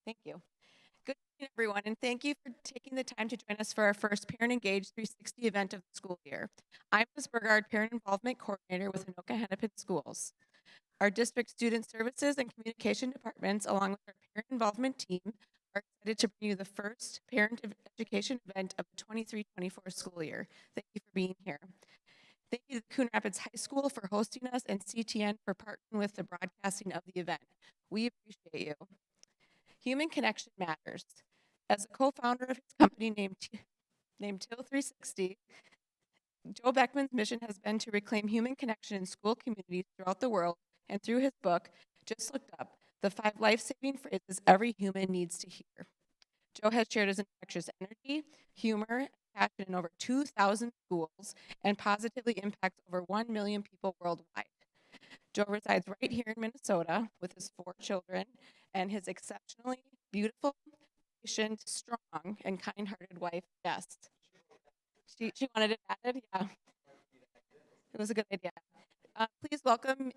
Thank you. Good evening, everyone, and thank you for taking the time to join us for our first Parent Engaged 360 event of the school year. I'm Ms. Burgard, Parent Involvement Coordinator with Anoka-Hennepin Schools. Our district student services and communication departments, along with our parent involvement team, are excited to bring you the first parent education event of the 23-24 school year. Thank you for being here. Thank you to Coon Rapids High School for hosting us and CTN for partnering with the broadcasting of the event. We appreciate you. Human connection matters. As a co-founder of his company named Till 360, Joe Beckman's mission has been to reclaim human connection in school communities throughout the world, and through his book, Just Looked Up, the 5 life-saving phrases every human needs to hear. Joe has shared his infectious energy, humor, and passion in over 2,000 schools and positively impacts over 1 million people worldwide. Joe resides right here in Minnesota with his 4 children and his exceptionally beautiful, patient, strong, and kind-hearted wife, Jess. She wanted it added? Yeah. It was a good idea. Please welcome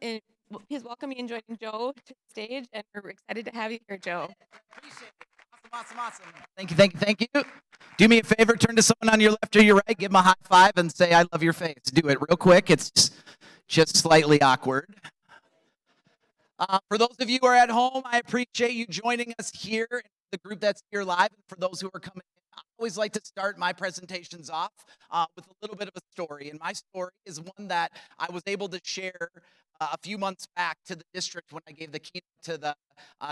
me in joining Joe to the stage, and we're excited to have you here, Joe. Appreciate it. Awesome. Thank you. Do me a favor, turn to someone on your left or your right, give them a high five, and say, I love your face. Do it real quick. It's just slightly awkward. For those of you who are at home, I appreciate you joining us here, the group that's here live. And for those who are coming in, I always like to start my presentations off with a little bit of a story. And my story is one that I was able to share a few months back to the district when I gave the keynote to the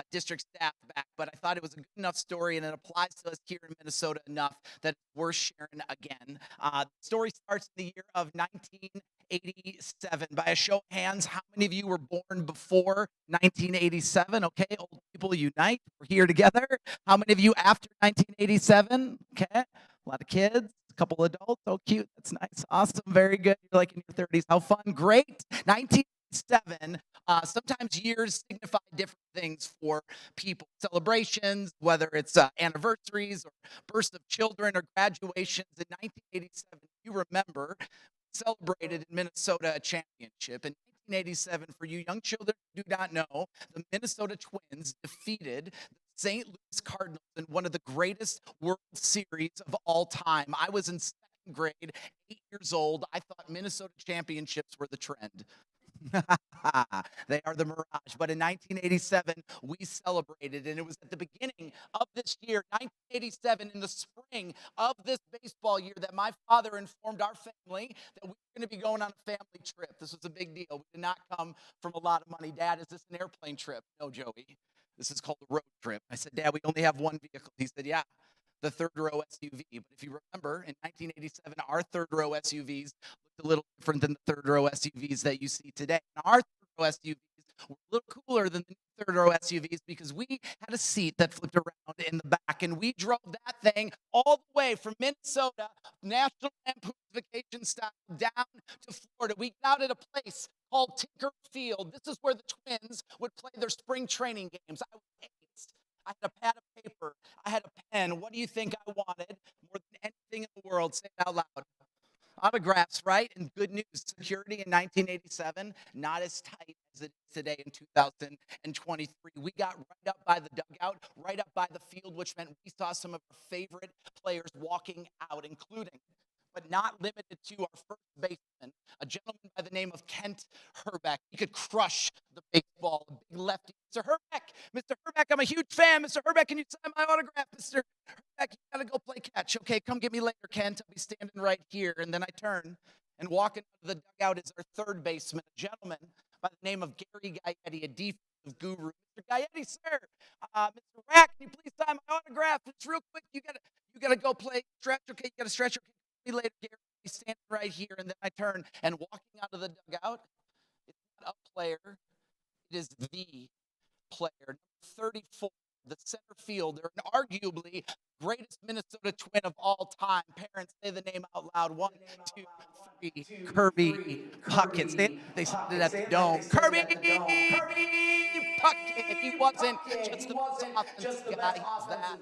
district staff back. But I thought it was a good enough story, and it applies to us here in Minnesota enough that it's worth sharing again. The story starts in the year of 1987. By a show of hands, how many of you were born before 1987? Okay, old people unite. We're here together. How many of you after 1987? Okay, a lot of kids. A couple adults. Oh, cute. That's nice. Awesome. Very good. You're like in your 30s. How fun. Great. 1987. Sometimes years signify different things for people. Celebrations, whether it's anniversaries or births of children or graduations. In 1987, you remember, celebrated in Minnesota a championship. In 1987, for you young children who do not know, the Minnesota Twins defeated the St. Louis Cardinals in one of the greatest World Series of all time. I was in 2nd grade, 8 years old. I thought Minnesota championships were the trend. They are the mirage. But in 1987, we celebrated, and it was at the beginning of this year, 1987, in the spring of this baseball year, that my father informed our family that we were going to be going on a family trip. This was a big deal. We did not come from a lot of money. Dad, is this an airplane trip? No, Joey. This is called a road trip. I said, Dad, we only have one vehicle. He said, yeah, the 3rd row SUV. But if you remember, in 1987, our 3rd row SUVs looked a little different than the 3rd row SUVs that you see today. And our 3rd row SUVs were a little cooler than the 3rd row SUVs because we had a seat that flipped around in the back, and we drove that thing all the way from Minnesota, National Lampoon's Vacation style, down to Florida. We got out at a place called Tinker Field. This is where the Twins would play their spring training games. I was 8. I had a pad of paper. I had a pen. What do you think I wanted more than anything in the world? Say it out loud. Autographs, right? And good news, security in 1987, not as tight as it is today in 2023. We got right up by the dugout, right up by the field, which meant we saw some of our favorite players walking out, including, but not limited to, our first baseman, a gentleman by the name of Kent Herbeck. He could crush the baseball, a big lefty. Mr. Herbeck, I'm a huge fan. Mr. Herbeck, can you sign my autograph? Mr. Herbeck, you gotta go play catch. Okay, come get me later, Kent. I'll be standing right here. And then I turn, and walking out of the dugout is our 3rd baseman, a gentleman by the name of Gary Gaetti, a defensive guru. Mr. Gaetti, sir, Mr. Rack, can you please sign my autograph? It's real quick. You gotta go play stretch. Okay, you gotta stretch. Okay, later, Gary, standing right here, and then I turn, and walking out of the dugout, it's not a player, it is the player, number 34, the center fielder, and arguably greatest Minnesota Twin of all time. Parents, say the name out loud. 1, 2, 3. Kirby Puckett. They said it at the dome. Kirby Puckett. He wasn't just the best offensive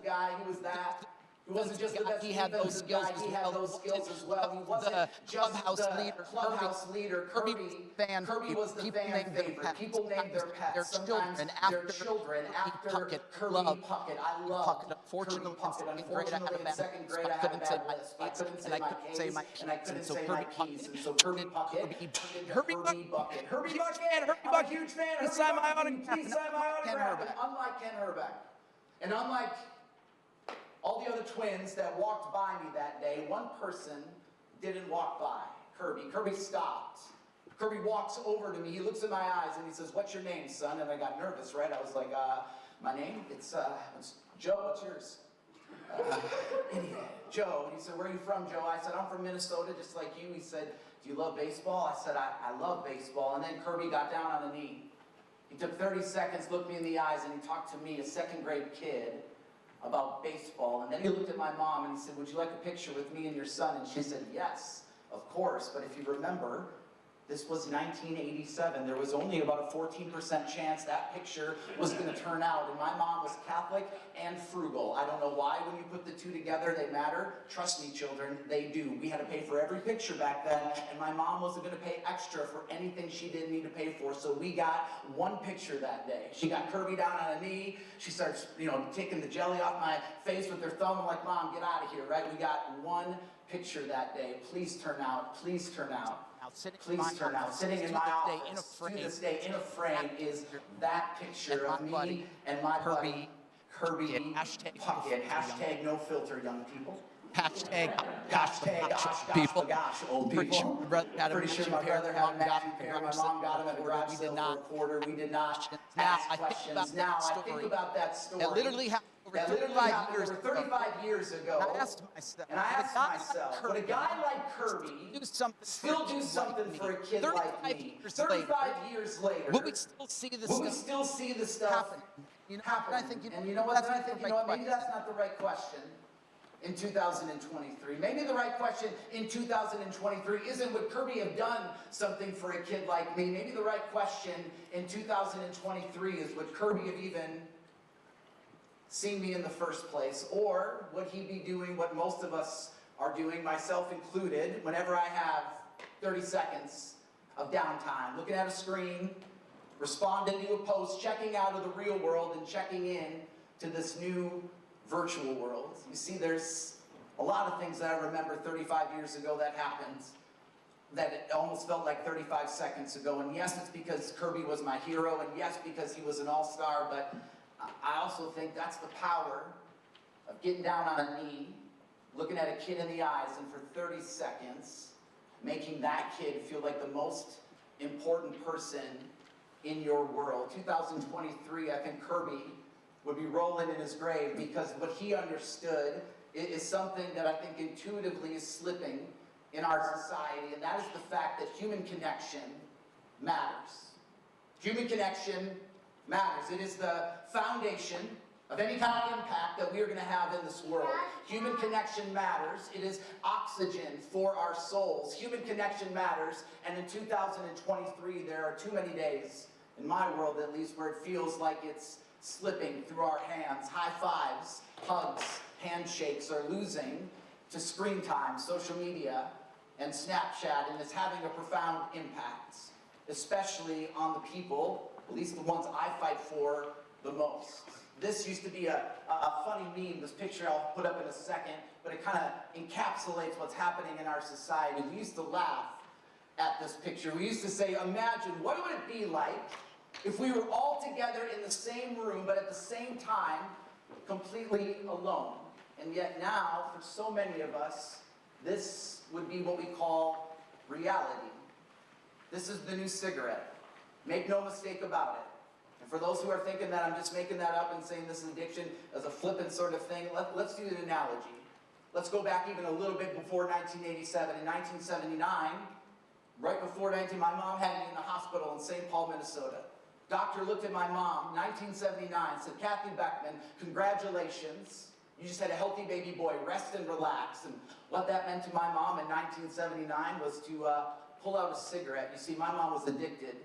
guy. He was that. He wasn't just the best he had those skills as well. He wasn't the clubhouse leader. Kirby was the fan favorite. People named their pets. Sometimes their children after Kirby Puckett. I love Kirby Puckett. Unfortunately, in second grade, I had a bad lisp. I couldn't say my K's, and I couldn't say my keys. And so Kirby Puckett, Kirby Bucket. Herbie Bucket, I'm a huge fan. Please sign my autograph. Unlike Ken Herbeck, and unlike all the other twins that walked by me that day, one person didn't walk by Kirby. Kirby stopped. Kirby walks over to me. He looks in my eyes and he says, "What's your name, son?" And I got nervous, right? I was like, "My name? It's Joe. What's yours?" Idiot. Joe. And he said, "Where are you from, Joe?" I said, "I'm from Minnesota, just like you." He said, "Do you love baseball?" I said, I love baseball. And then Kirby got down on a knee. He took 30 seconds, looked me in the eyes, and he talked to me, a second grade kid, about baseball. And then he looked at my mom and he said, "Would you like a picture with me and your son?" And she said, "Yes, of course." But if you remember, this was 1987. There was only about a 14% chance that picture was going to turn out. And my mom was Catholic and frugal. I don't know why when you put the two together they matter. Trust me, children, they do. We had to pay for every picture back then, and my mom wasn't going to pay extra for anything she didn't need to pay for. So we got one picture that day. She got Kirby down on a knee. She starts, taking the jelly off my face with her thumb. I'm like, "Mom, get out of here," right? We got one picture that day. Please turn out. Please turn out. Please turn out. Sitting in my office to this day in a frame is that picture of me and my buddy Kirby Puckett. Hashtag no filter, young people. Hashtag gosh, people. Gosh, old people. Pretty sure my brother had a Pretty sure my brother had a matching pair. My mom got him at a garage sale for a quarter. We did not ask questions. Now I think about that story. That literally happened over 35 years ago. And I asked myself, would a guy like Kirby still do something for a kid like me? 35 years later, will we still see the stuff happen? And you know what? Maybe that's not the right question. In 2023. Maybe the right question in 2023 isn't would Kirby have done something for a kid like me? Maybe the right question in 2023 is would Kirby have even seen me in the first place? Or would he be doing what most of us are doing, myself included, whenever I have 30 seconds of downtime, looking at a screen, responding to a post, checking out of the real world and checking in to this new virtual world. You see, there's a lot of things that I remember 35 years ago that happened that it almost felt like 35 seconds ago. And yes, it's because Kirby was my hero, and yes, because he was an all-star, but I also think that's the power of getting down on a knee, looking at a kid in the eyes, and for 30 seconds, making that kid feel like the most important person in your world. 2023, I think Kirby would be rolling in his grave because what he understood is something that I think intuitively is slipping in our society, and that is the fact that human connection matters. Human connection matters. It is the foundation of any kind of impact that we are going to have in this world. Human connection matters. It is oxygen for our souls. Human connection matters, and in 2023, there are too many days, in my world at least, where it feels like it's slipping through our hands. High fives, hugs, handshakes are losing to screen time, social media, and Snapchat, and it's having a profound impact, especially on the people, at least the ones I fight for the most. This used to be a funny meme, this picture I'll put up in a second, but it kind of encapsulates what's happening in our society. We used to laugh at this picture. We used to say, imagine, what would it be like if we were all together in the same room, but at the same time, completely alone? And yet now, for so many of us, this would be what we call reality. This is the new cigarette. Make no mistake about it. And for those who are thinking that I'm just making that up and saying this is addiction as a flippant sort of thing, let's do an analogy. Let's go back even a little bit before 1987. In 1979, right before 19, my mom had me in the hospital in St. Paul, Minnesota. Doctor looked at my mom, 1979, said, "Kathy Beckman, congratulations. You just had a healthy baby boy. Rest and relax." And what that meant to my mom in 1979 was to pull out a cigarette. You see, my mom was addicted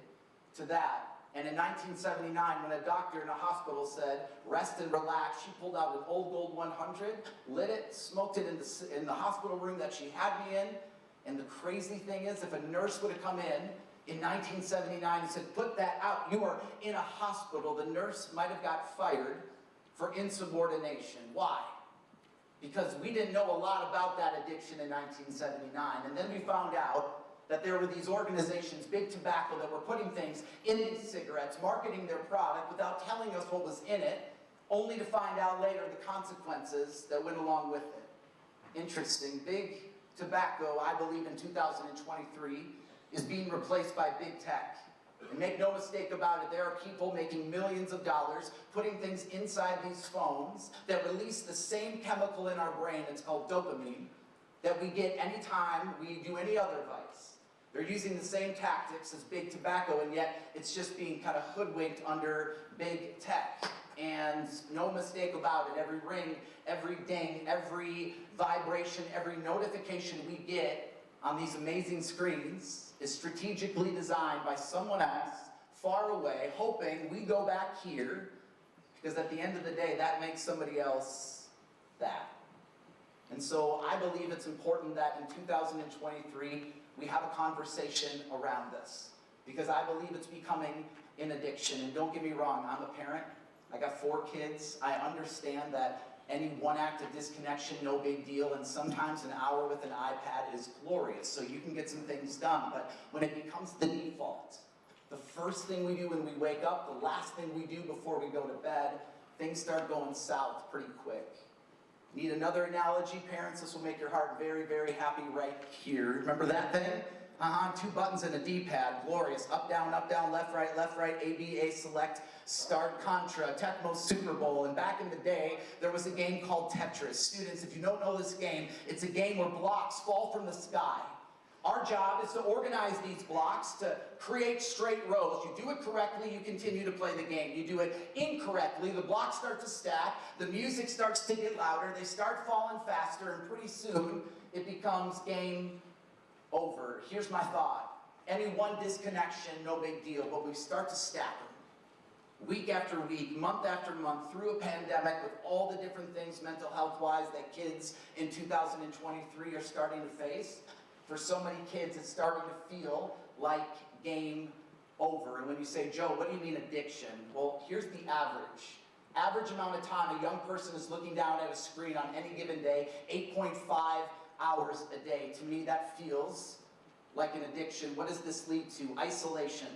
to that. And in 1979, when a doctor in a hospital said, rest and relax, she pulled out an old gold 100, lit it, smoked it in the hospital room that she had me in. And the crazy thing is, if a nurse would have come in 1979 and said, put that out, you are in a hospital, the nurse might have got fired for insubordination. Why? Because we didn't know a lot about that addiction in 1979. And then we found out that there were these organizations, Big Tobacco, that were putting things in these cigarettes, marketing their product without telling us what was in it, only to find out later the consequences that went along with it. Interesting. Big Tobacco, I believe in 2023, is being replaced by big tech. And make no mistake about it, there are people making millions of dollars putting things inside these phones that release the same chemical in our brain, it's called dopamine, that we get anytime we do any other vice. They're using the same tactics as Big Tobacco, and yet it's just being kind of hoodwinked under big tech. And no mistake about it, every ring, every ding, every vibration, every notification we get on these amazing screens is strategically designed by someone else far away, hoping we go back here, because at the end of the day, that makes somebody else that. And so I believe it's important that in 2023, we have a conversation around this, because I believe it's becoming an addiction. And don't get me wrong, I'm a parent. I got 4 kids. I understand that any one act of disconnection, no big deal, and sometimes an hour with an iPad is glorious, so you can get some things done. But when it becomes the default, the first thing we do when we wake up, the last thing we do before we go to bed, things start going south pretty quick. Need another analogy, parents? This will make your heart very, very happy right here. Remember that thing? 2 buttons and a D-pad, glorious. Up, down, left, right, A, B, A, select, start, contra, Tecmo Super Bowl. And back in the day, there was a game called Tetris. Students, if you don't know this game, it's a game where blocks fall from the sky. Our job is to organize these blocks to create straight rows. You do it correctly, you continue to play the game. You do it incorrectly, the blocks start to stack, the music starts to get louder, they start falling faster, and pretty soon it becomes game over. Here's my thought. Any one disconnection, no big deal, but we start to stack them. Week after week, month after month, through a pandemic with all the different things mental health-wise that kids in 2023 are starting to face. For so many kids, it's starting to feel like game over. And when you say, Joe, what do you mean addiction? Well, here's the average. Average amount of time a young person is looking down at a screen on any given day, 8.5 hours a day. To me, that feels like an addiction. What does this lead to? Isolation,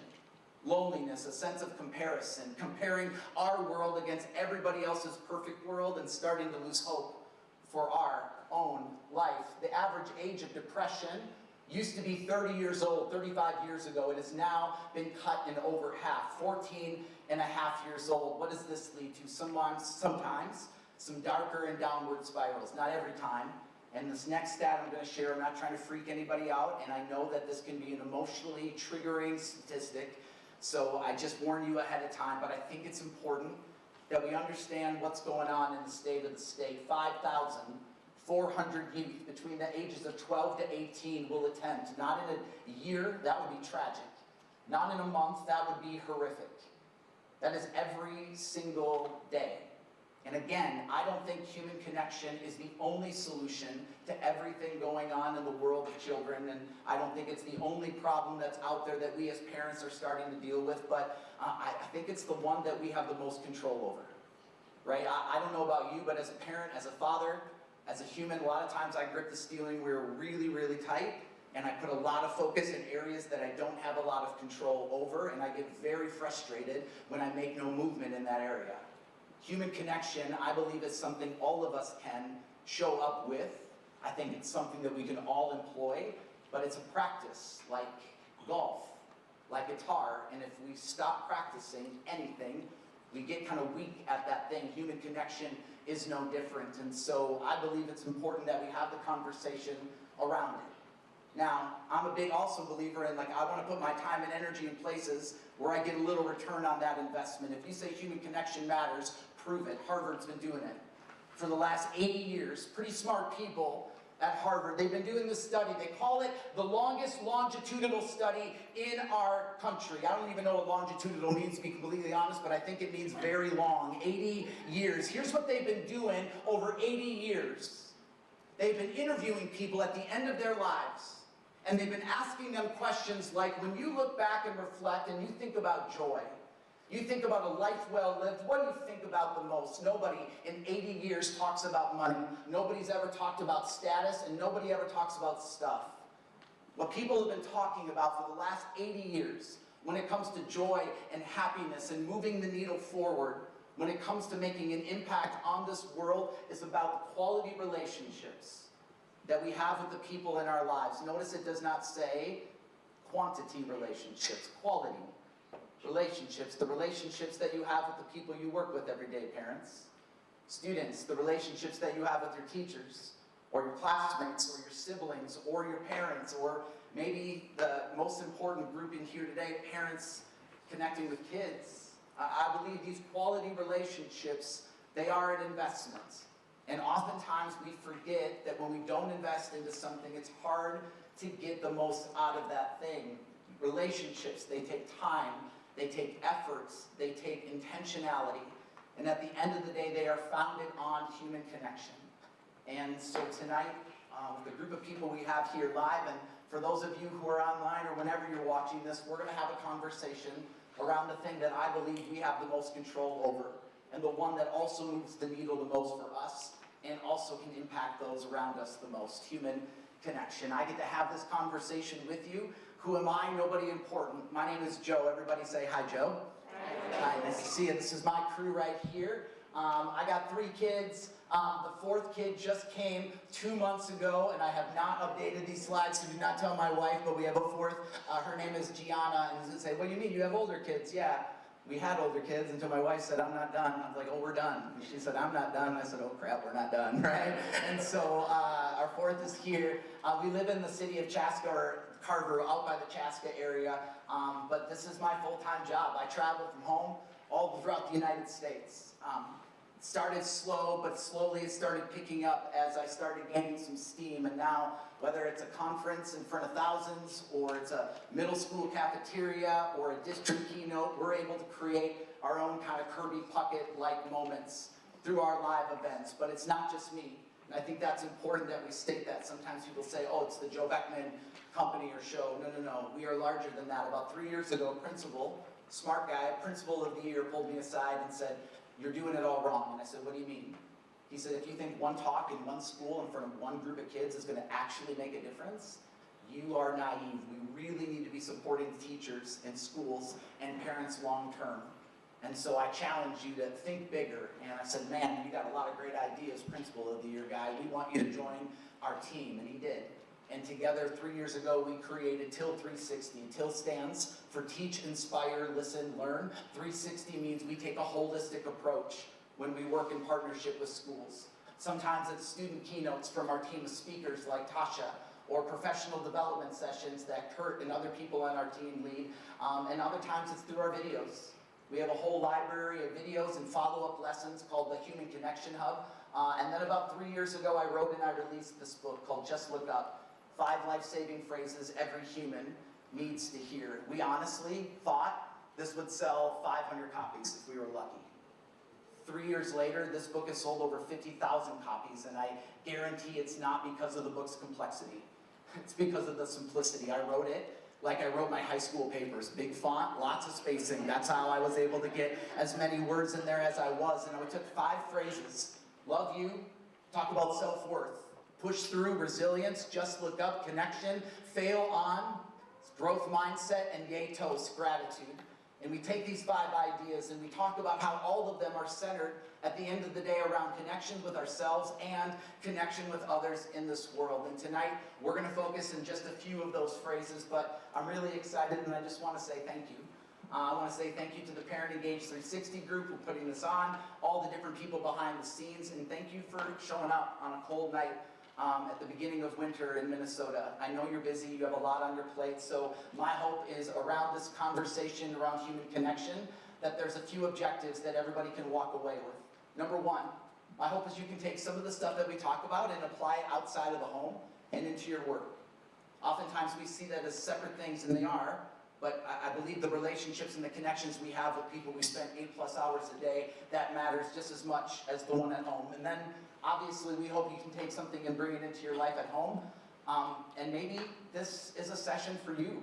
loneliness, a sense of comparison, comparing our world against everybody else's perfect world and starting to lose hope for our own life. The average age of depression used to be 30 years old, 35 years ago. It has now been cut in over half, 14 and a half years old. What does this lead to? Sometimes some darker and downward spirals, not every time. And this next stat I'm going to share, I'm not trying to freak anybody out, and I know that this can be an emotionally triggering statistic, so I just warn you ahead of time, but I think it's important that we understand what's going on in the state of the state. 5,400 youth between the ages of 12 to 18 will attempt. Not in a year, that would be tragic. Not in a month, that would be horrific. That is every single day. And again, I don't think human connection is the only solution to everything going on in the world of children, and I don't think it's the only problem that's out there that we as parents are starting to deal with, but I think it's the one that we have the most control over, right? I don't know about you, but as a parent, as a father, as a human, a lot of times I grip the steering wheel really, really tight, and I put a lot of focus in areas that I don't have a lot of control over, and I get very frustrated when I make no movement in that area. Human connection, I believe, is something all of us can show up with. I think it's something that we can all employ, but it's a practice like golf, like guitar, and if we stop practicing anything, we get kind of weak at that thing. Human connection is no different, and so I believe it's important that we have the conversation around it. Now, I'm a big also believer in, I want to put my time and energy in places where I get a little return on that investment. If you say human connection matters, prove it. Harvard's been doing it for the last 80 years. Pretty smart people at Harvard. They've been doing this study. They call it the longest longitudinal study in our country. I don't even know what longitudinal means, to be completely honest, but I think it means very long, 80 years. Here's what they've been doing over 80 years. They've been interviewing people at the end of their lives, and they've been asking them questions like, when you look back and reflect and you think about joy, you think about a life well lived, what do you think about the most? Nobody in 80 years talks about money. Nobody's ever talked about status, and nobody ever talks about stuff. What people have been talking about for the last 80 years, when it comes to joy and happiness and moving the needle forward, when it comes to making an impact on this world, is about the quality relationships that we have with the people in our lives. Notice it does not say quantity relationships, quality relationships, the relationships that you have with the people you work with every day, parents. Students, the relationships that you have with your teachers, or your classmates, or your siblings, or your parents, or maybe the most important grouping here today, parents connecting with kids. I believe these quality relationships, they are an investment. And oftentimes we forget that when we don't invest into something, it's hard to get the most out of that thing. Relationships, they take time, they take efforts, they take intentionality, and at the end of the day, they are founded on human connection. And so tonight, with the group of people we have here live, and for those of you who are online or whenever you're watching this, we're going to have a conversation around the thing that I believe we have the most control over, and the one that also moves the needle the most for us, and also can impact those around us the most, human connection. I get to have this conversation with you. Who am I? Nobody important. My name is Joe. Everybody say hi, Joe. Hi, nice to see you. This is my crew right here. I got 3 kids. The 4th kid just came 2 months ago, and I have not updated these slides, so do not tell my wife, but we have a 4th. Her name is Gianna, and does it say, what do you mean, you have older kids? Yeah, we had older kids until my wife said, I'm not done. I was like, oh, we're done. And she said, I'm not done. I said, oh, crap, we're not done, right? And so our 4th is here. We live in the city of Chaska, or Carver, out by the Chaska area, but this is my full-time job. I travel from home all throughout the United States. It started slow, but slowly it started picking up as I started gaining some steam, and now, whether it's a conference in front of thousands, or it's a middle school cafeteria, or a district keynote, we're able to create our own kind of Kirby Puckett-like moments through our live events. But it's not just me. And I think that's important that we state that. Sometimes people say, oh, it's the Joe Beckman company or show. No, no, no. We are larger than that. About 3 years ago, principal, smart guy, principal of the year, pulled me aside and said, you're doing it all wrong. And I said, what do you mean? He said, if you think one talk in one school in front of one group of kids is going to actually make a difference, you are naive. We really need to be supporting teachers and schools and parents long term. And so I challenge you to think bigger. And I said, man, you got a lot of great ideas, principal of the year guy. We want you to join our team. And he did. And together, 3 years ago, we created TIL 360. TIL stands for Teach, Inspire, Listen, Learn. 360 means we take a holistic approach when we work in partnership with schools. Sometimes it's student keynotes from our team of speakers like Tasha, or professional development sessions that Kurt and other people on our team lead. And other times it's through our videos. We have a whole library of videos and follow-up lessons called the Human Connection Hub. And then about 3 years ago, I wrote and I released this book called Just Look Up, 5 life-saving phrases every human needs to hear. We honestly thought this would sell 500 copies if we were lucky. 3 years later, this book has sold over 50,000 copies, and I guarantee it's not because of the book's complexity. It's because of the simplicity. I wrote it like I wrote my high school papers. Big font, lots of spacing. That's how I was able to get as many words in there as I was. And I took 5 phrases. Love you, talk about self-worth, push through, resilience, just look up, connection, fail on, growth mindset, and yay toast, gratitude. And we take these 5 ideas and we talk about how all of them are centered at the end of the day around connection with ourselves and connection with others in this world. And tonight, we're going to focus in just a few of those phrases, but I'm really excited and I just want to say thank you. I want to say thank you to the Parent Engage 360 group for putting this on, all the different people behind the scenes, and thank you for showing up on a cold night at the beginning of winter in Minnesota. I know you're busy, you have a lot on your plate, so my hope is around this conversation around human connection that there's a few objectives that everybody can walk away with. Number 1, My hope is you can take some of the stuff that we talk about and apply it outside of the home and into your work. Oftentimes we see that as separate things, and they are, but I believe the relationships and the connections we have with people we spend 8+ hours a day, that matters just as much as the one at home. And then obviously we hope you can take something and bring it into your life at home. And maybe this is a session for you.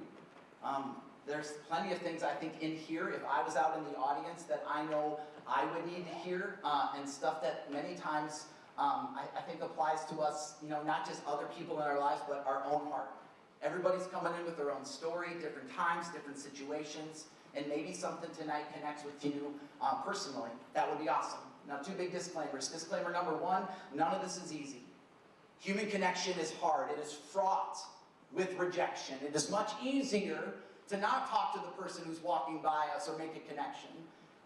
There's plenty of things I think in here, if I was out in the audience, that I know I would need to hear, and stuff that many times I think applies to us, not just other people in our lives, but our own heart. Everybody's coming in with their own story, different times, different situations, and maybe something tonight connects with you personally. That would be awesome. Now, 2 big disclaimers. Disclaimer number 1, none of this is easy. Human connection is hard. It is fraught with rejection. It is much easier to not talk to the person who's walking by us or make a connection.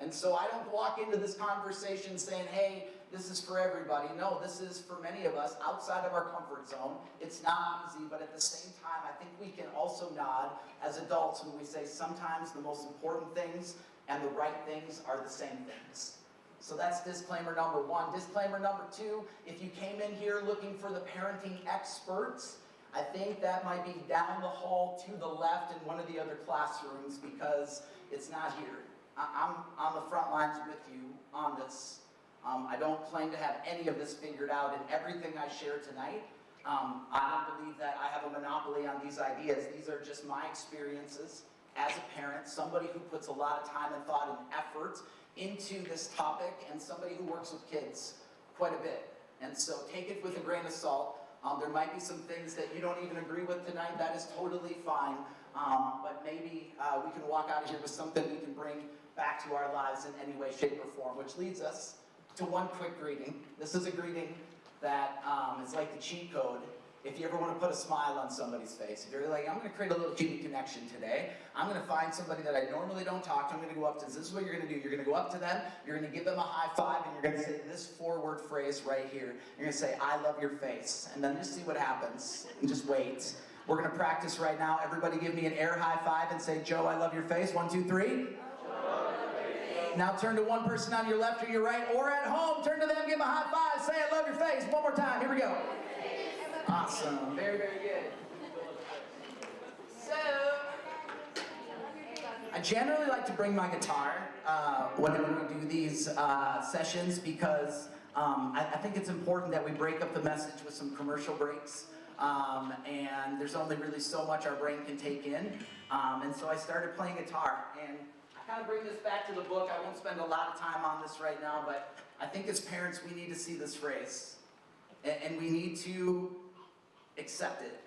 And so I don't walk into this conversation saying, hey, this is for everybody. No, this is for many of us outside of our comfort zone. It's not easy, but at the same time, I think we can also nod as adults when we say sometimes the most important things and the right things are the same things. So that's disclaimer number 1. Disclaimer number 2, if you came in here looking for the parenting experts, I think that might be down the hall to the left in one of the other classrooms, because it's not here. I'm on the front lines with you on this. I don't claim to have any of this figured out in everything I share tonight. I don't believe that I have a monopoly on these ideas. These are just my experiences as a parent, somebody who puts a lot of time and thought and effort into this topic, and somebody who works with kids quite a bit. And so take it with a grain of salt. There might be some things that you don't even agree with tonight. That is totally fine. But maybe we can walk out of here with something we can bring back to our lives in any way, shape, or form, which leads us to one quick greeting. This is a greeting that is like the cheat code. If you ever want to put a smile on somebody's face, if you're like, I'm going to create a little human connection today, I'm going to find somebody that I normally don't talk to, I'm going to go up to, this is what you're going to do, you're going to go up to them, you're going to give them a high five, and you're going to say this 4-word phrase right here. You're going to say, I love your face, and then just see what happens, and just wait. We're going to practice right now. Everybody give me an air high five and say, Joe, I love your face. 1, 2, 3. Now turn to one person on your left or your right, or at home, turn to them, give them a high five, say I love your face. One more time, here we go. Awesome, very, very good. So, I generally like to bring my guitar whenever we do these sessions, because I think it's important that we break up the message with some commercial breaks. And there's only really so much our brain can take in. And so I started playing guitar, and I kind of bring this back to the book. I won't spend a lot of time on this right now, but I think as parents we need to see this phrase, and we need to accept it.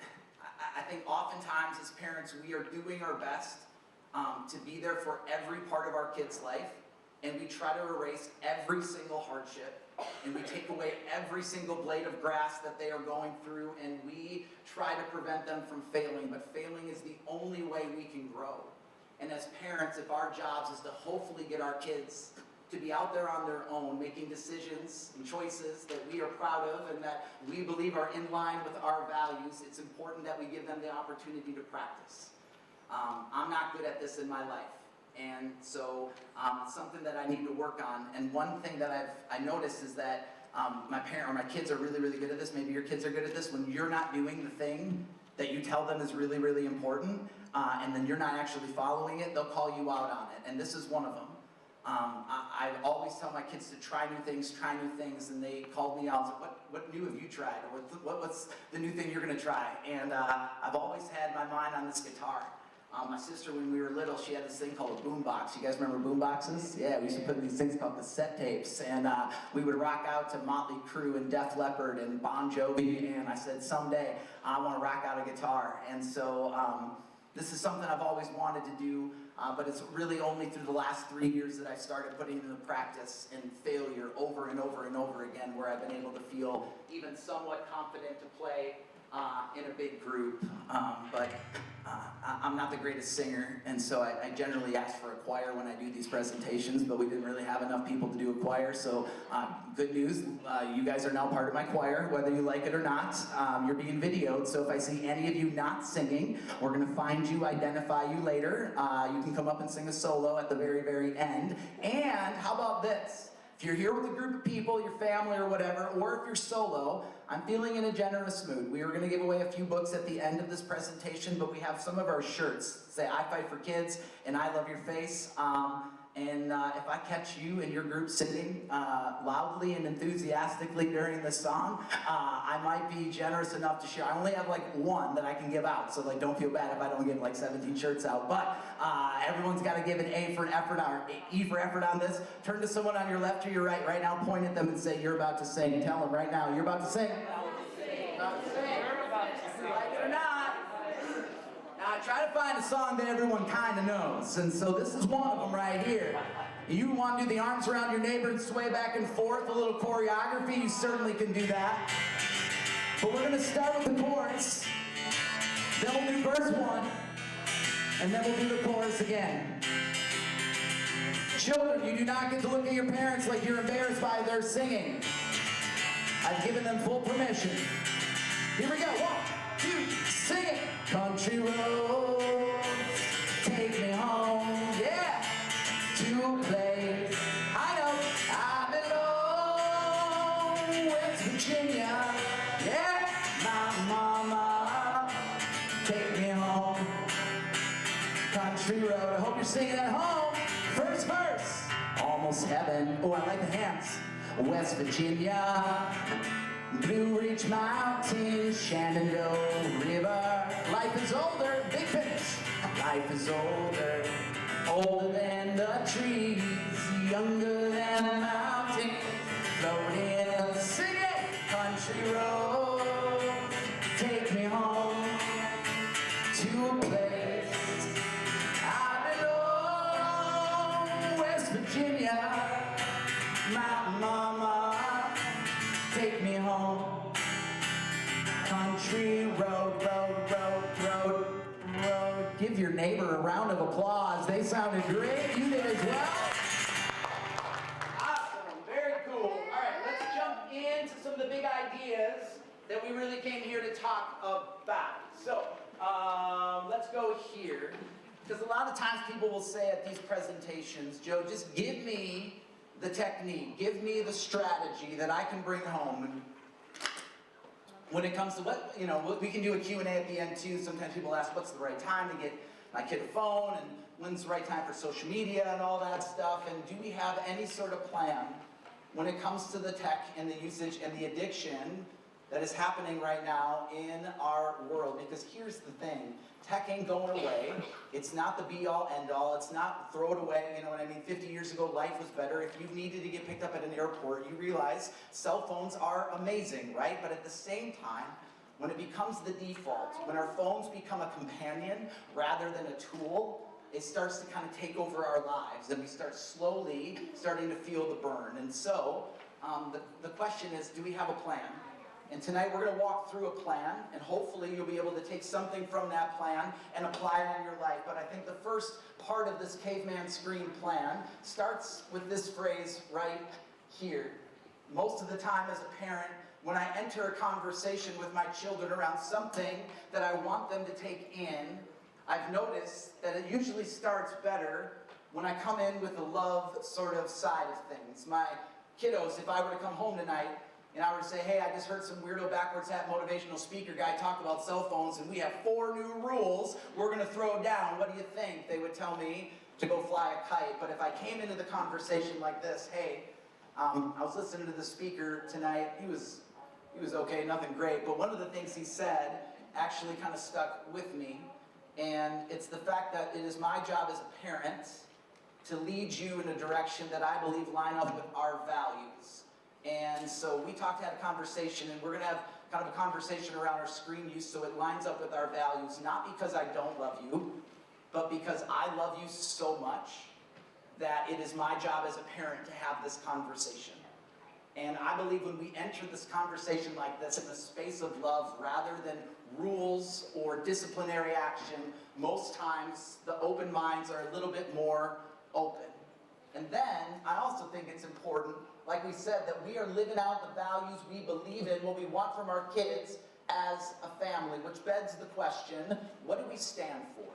I think oftentimes as parents we are doing our best to be there for every part of our kid's life, and we try to erase every single hardship, and we take away every single blade of grass that they are going through, and we try to prevent them from failing, but failing is the only way we can grow. And as parents, if our jobs is to hopefully get our kids to be out there on their own, making decisions and choices that we are proud of and that we believe are in line with our values, it's important that we give them the opportunity to practice. I'm not good at this in my life, and so it's something that I need to work on. And one thing that I noticed is that my kids are really, really good at this. Maybe your kids are good at this. When you're not doing the thing that you tell them is really, really important, and then you're not actually following it, they'll call you out on it. And this is one of them. I always tell my kids to try new things, and they called me out and said, what new have you tried? Or what's the new thing you're going to try? And I've always had my mind on this guitar. My sister, when we were little, she had this thing called a boom box. You guys remember boom boxes? Yeah, we used to put in these things called cassette tapes, and we would rock out to Motley Crue and Def Leppard and Bon Jovi, and I said, someday I want to rock out a guitar. And so this is something I've always wanted to do, but it's really only through the last 3 years that I've started putting into practice and failure over and over and over again, where I've been able to feel even somewhat confident to play in a big group, but I'm not the greatest singer, and so I generally ask for a choir when I do these presentations, but we didn't really have enough people to do a choir, so good news, you guys are now part of my choir, whether you like it or not. You're being videoed, so if I see any of you not singing, we're going to find you, identify you later. You can come up and sing a solo at the very, very end. And how about this? If you're here with a group of people, your family or whatever, or if you're solo, I'm feeling in a generous mood. We are going to give away a few books at the end of this presentation, but we have some of our shirts. Say, I Fight for Kids, and I Love Your Face. If I catch you and your group singing loudly and enthusiastically during the song, I might be generous enough to share. I only have like one that I can give out, so like don't feel bad if I don't give like 17 shirts out. But everyone's got to give an A for an effort or E for effort on this. Turn to someone on your left or your right now, point at them and say, you're about to sing. Tell them right now, you're about to sing. About to sing. Like it or not. Now I try to find a song that everyone kind of knows, and so this is one of them right here. You want to do the arms around your neighbor and sway back and forth, a little choreography, you certainly can do that. But we're going to start with the chorus, then we'll do verse 1, and then we'll do the chorus again. Children, you do not get to look at your parents like you're embarrassed by their singing. I've given them full permission. Here we go, 1, 2, sing it. Country roads, take me home, yeah, to a place I know I belong, West Virginia, yeah, my mama, take me home. Country road, I hope you're singing at home. First verse, almost heaven, oh I like the hands. West Virginia, Blue Ridge Mountains, Shenandoah River. Life is older, big finish. Life is older, older than the trees, younger than the mountains, floating, sing it. Country road, take me home to a place I belong, West Virginia, my mama, take me home. Country road, road, road, road, road. Give your neighbor a round of applause. They sounded great. You did as well. Awesome. Very cool. All right, let's jump into some of the big ideas that we really came here to talk about. So, let's go here. Because a lot of times people will say at these presentations, Joe, just give me the technique, give me the strategy that I can bring home. And when it comes to what, we can do a Q&A at the end too. Sometimes people ask, what's the right time to get my kid a phone, and when's the right time for social media and all that stuff, and do we have any sort of plan when it comes to the tech and the usage and the addiction that is happening right now in our world? Because here's the thing, tech ain't going away. It's not the be-all, end-all. It's not throw it away, you know what I mean? 50 years ago, life was better. If you needed to get picked up at an airport, you realize cell phones are amazing, right? But at the same time, when it becomes the default, when our phones become a companion rather than a tool, it starts to kind of take over our lives, and we start slowly starting to feel the burn. And so, the question is, do we have a plan? And tonight we're going to walk through a plan, and hopefully you'll be able to take something from that plan and apply it in your life. But I think the first part of this caveman screen plan starts with this phrase right here. Most of the time as a parent, when I enter a conversation with my children around something that I want them to take in, I've noticed that it usually starts better when I come in with the love sort of side of things. My kiddos, if I were to come home tonight and I were to say, hey, I just heard some weirdo backwards hat motivational speaker guy talk about cell phones, and we have 4 new rules we're going to throw down. What do you think? They would tell me to go fly a kite. But if I came into the conversation like this, hey, I was listening to the speaker tonight. He was okay, nothing great. But one of the things he said actually kind of stuck with me. And it's the fact that it is my job as a parent to lead you in a direction that I believe line up with our values. And so we had a conversation, and we're going to have kind of a conversation around our screen use so it lines up with our values, not because I don't love you, but because I love you so much that it is my job as a parent to have this conversation. And I believe when we enter this conversation like this in the space of love rather than rules or disciplinary action, most times the open minds are a little bit more open. And then I also think it's important, like we said, that we are living out the values we believe in, what we want from our kids as a family, which begs the question, what do we stand for?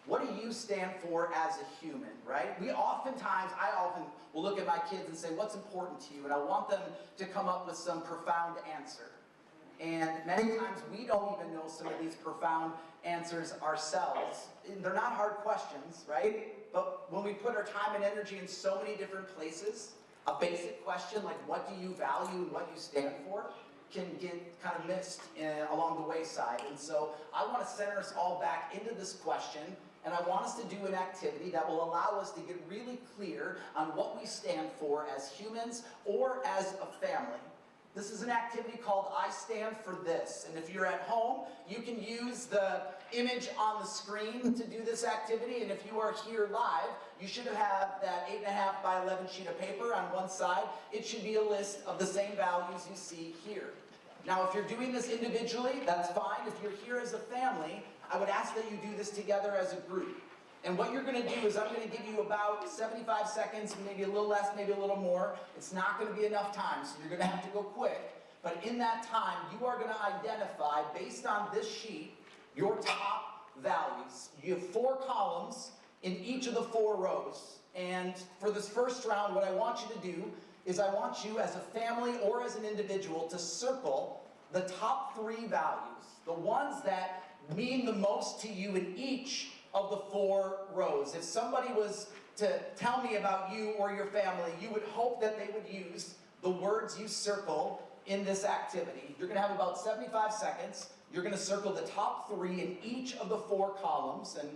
What do you stand for as a human, right? I often will look at my kids and say, what's important to you? And I want them to come up with some profound answer. And many times we don't even know some of these profound answers ourselves. They're not hard questions, right? But when we put our time and energy in so many different places, a basic question like what do you value and what you stand for can get kind of missed along the wayside. And so I want to center us all back into this question, and I want us to do an activity that will allow us to get really clear on what we stand for as humans or as a family. This is an activity called I Stand for This. And if you're at home, you can use the image on the screen to do this activity. And if you are here live, you should have that 8.5 by 11 sheet of paper on one side. It should be a list of the same values you see here. Now, if you're doing this individually, that's fine. If you're here as a family, I would ask that you do this together as a group. And what you're going to do is I'm going to give you about 75 seconds, maybe a little less, maybe a little more. It's not going to be enough time, so you're going to have to go quick. But in that time, you are going to identify, based on this sheet, your top values. You have 4 columns in each of the 4 rows. And for this first round, what I want you to do is I want you as a family or as an individual to circle the top 3 values, the ones that mean the most to you in each of the 4 rows. If somebody was to tell me about you or your family, you would hope that they would use the words you circle in this activity. You're going to have about 75 seconds. You're going to circle the top 3 in each of the 4 columns, and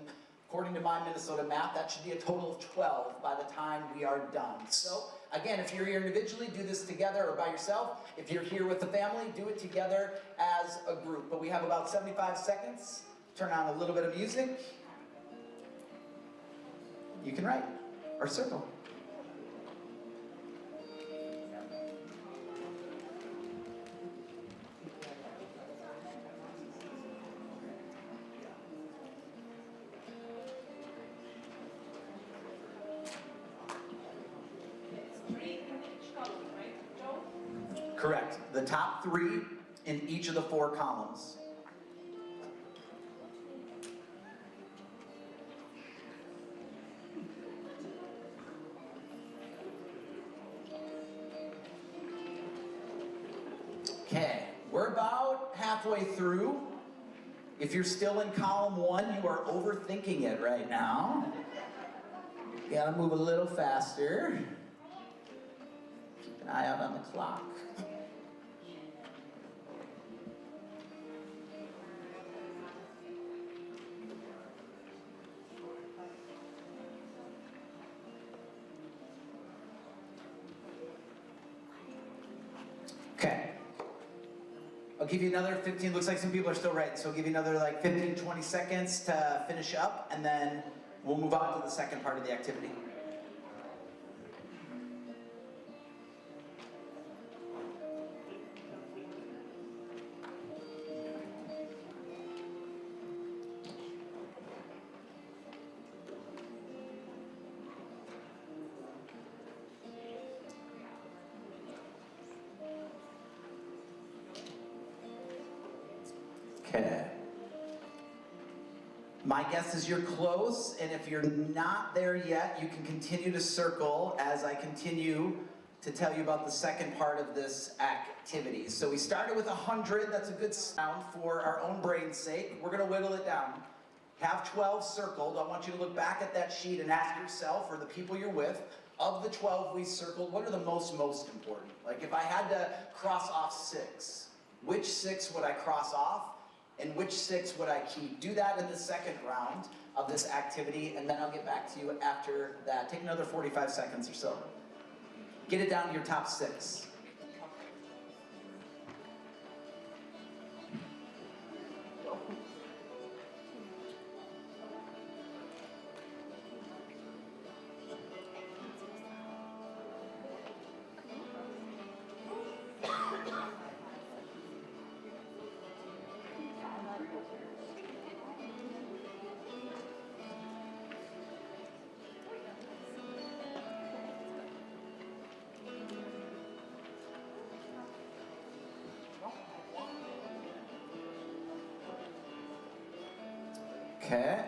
according to my Minnesota math, that should be a total of 12 by the time we are done. So again, if you're here individually, do this together or by yourself. If you're here with the family, do it together as a group. But we have about 75 seconds. Turn on a little bit of music. You can write or circle. Correct. The top 3 in each of the 4 columns. Okay, we're about halfway through. If you're still in column 1, you are overthinking it right now. You gotta move a little faster. Keep an eye out on the clock. Okay. I'll give you another 15, looks like some people are still writing, so I'll give you another like 15, 20 seconds to finish up, and then we'll move on to the second part of the activity. Okay. My guess is you're close, and if you're not there yet, you can continue to circle as I continue to tell you about the second part of this activity. So we started with 100, that's a good sound for our own brain's sake. We're gonna whittle it down. Have 12 circled. I want you to look back at that sheet and ask yourself, or the people you're with, of the 12 we circled, what are the most important? Like if I had to cross off 6, which 6 would I cross off? And which 6 would I keep? Do that in the second round of this activity, and then I'll get back to you after that. Take another 45 seconds or so. Get it down to your top 6. Okay.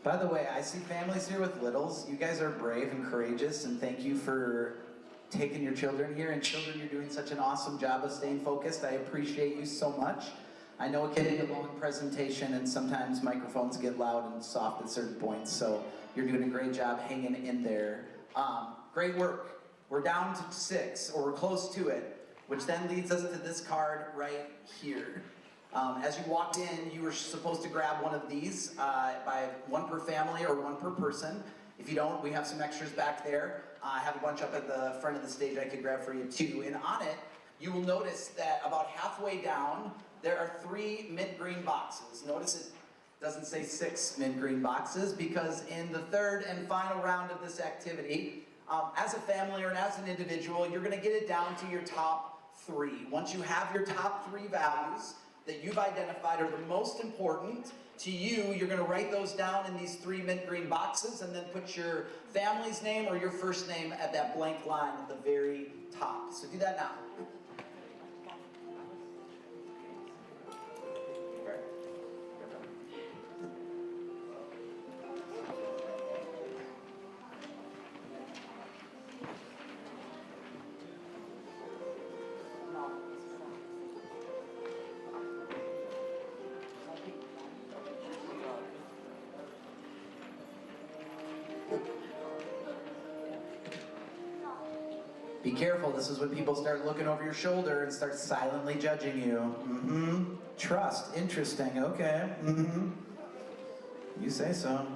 By the way, I see families here with littles. You guys are brave and courageous, and thank you for taking your children here. And children, you're doing such an awesome job of staying focused. I appreciate you so much. I know it can be a long presentation, and sometimes microphones get loud and soft at certain points, so you're doing a great job hanging in there. Great work. We're down to 6, or we're close to it, which then leads us to this card right here. As you walked in, you were supposed to grab one of these, by one per family or one per person. If you don't, we have some extras back there. I have a bunch up at the front of the stage I could grab for you too. And on it, you will notice that about halfway down, there are 3 mint green boxes. Notice it doesn't say 6 mint green boxes, because in the third and final round of this activity, as a family or as an individual, you're gonna get it down to your top 3. Once you have your top 3 values that you've identified are the most important to you, you're gonna write those down in these 3 mint green boxes and then put your family's name or your first name at that blank line at the very top. So do that now. Be careful, this is when people start looking over your shoulder and start silently judging you. Trust, interesting, okay. You say so.